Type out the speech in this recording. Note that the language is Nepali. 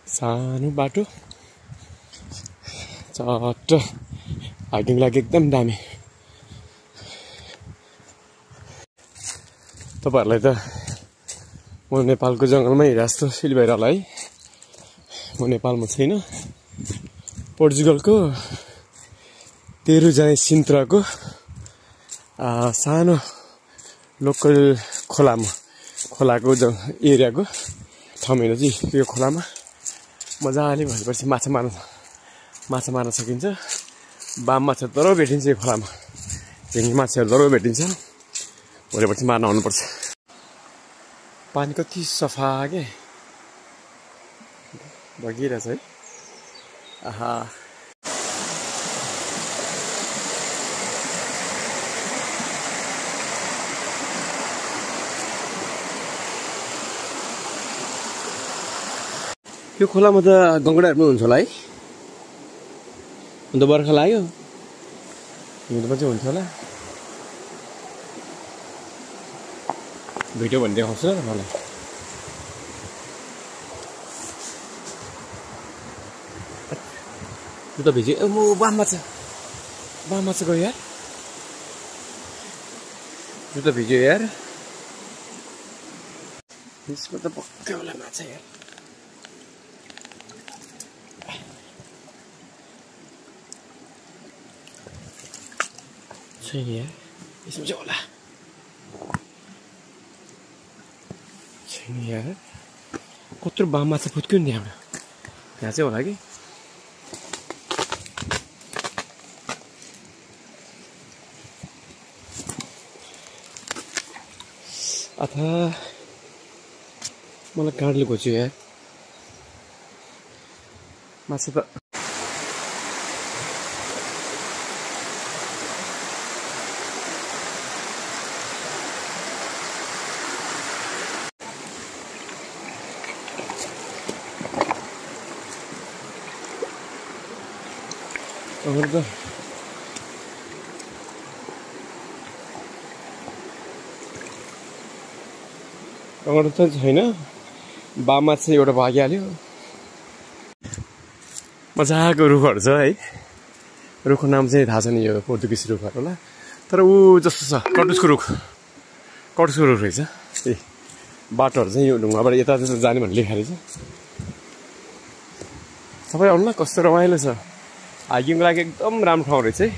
सानो बाटो चट्ट हाइकिङ लागि एकदम दामी। तपाईहरुलाई त म नेपालको जंगलमा हिँडे जस्तो फिल भइरहला है। म नेपालमा छैन, पोर्चुगलको तेरुजाई सिन्त्राको सानो लोकल खोलाको एरियाको ठाउँमा चाहिँ यो खोलामा मजाले भएपछि माछा मार्न सकिन्छ। बाम माछा दरो भेटिन्छ यो खोलामा, झिङ्गे माछाहरू दरो भेटिन्छ। भोलिपर्सि मार्न आउनुपर्छ। पानी कति सफा के बगिरहेछ है। आहा यो खोलामा त गङ्गडाहरू पनि हुन्छ होला है। अन्त बर्खा लाग्यो हिउँदोमा चाहिँ हुन्छ होला। भिडियो भने देखाउँछु ल मलाई। यो त भिज्यो। म बाममा छ गयो यार। यो त भिज्यो यार। यसमा त पक्कै होला माछा यार। छैन यार, यसमा चाहिँ होला। छैन यार, कत्रो बाम माछा फुत्क्यो नि त्यहाँबाट। त्यहाँ चाहिँ होला कि। अथा मलाई काँडले घोच्यो यार माछा त। कङ्गडा त छैन, बाममा चाहिँ एउटा भागिहाल्यो। मजाको रुखहरू छ है। रुखको नाम चाहिँ थाहा छैन, यो पोर्तुगिज रुखहरू होला। तर ऊ जस्तो छ कटुसको रुख रहेछ। ए बाटोहरू चाहिँ यो ढुङ्गाबाट यता जाने भनेर लेखा रहेछ। सबै आउनु ल, कस्तो रमाइलो छ। हाइकिङको लागि एकदम राम्रो ठाउँ रहेछ है।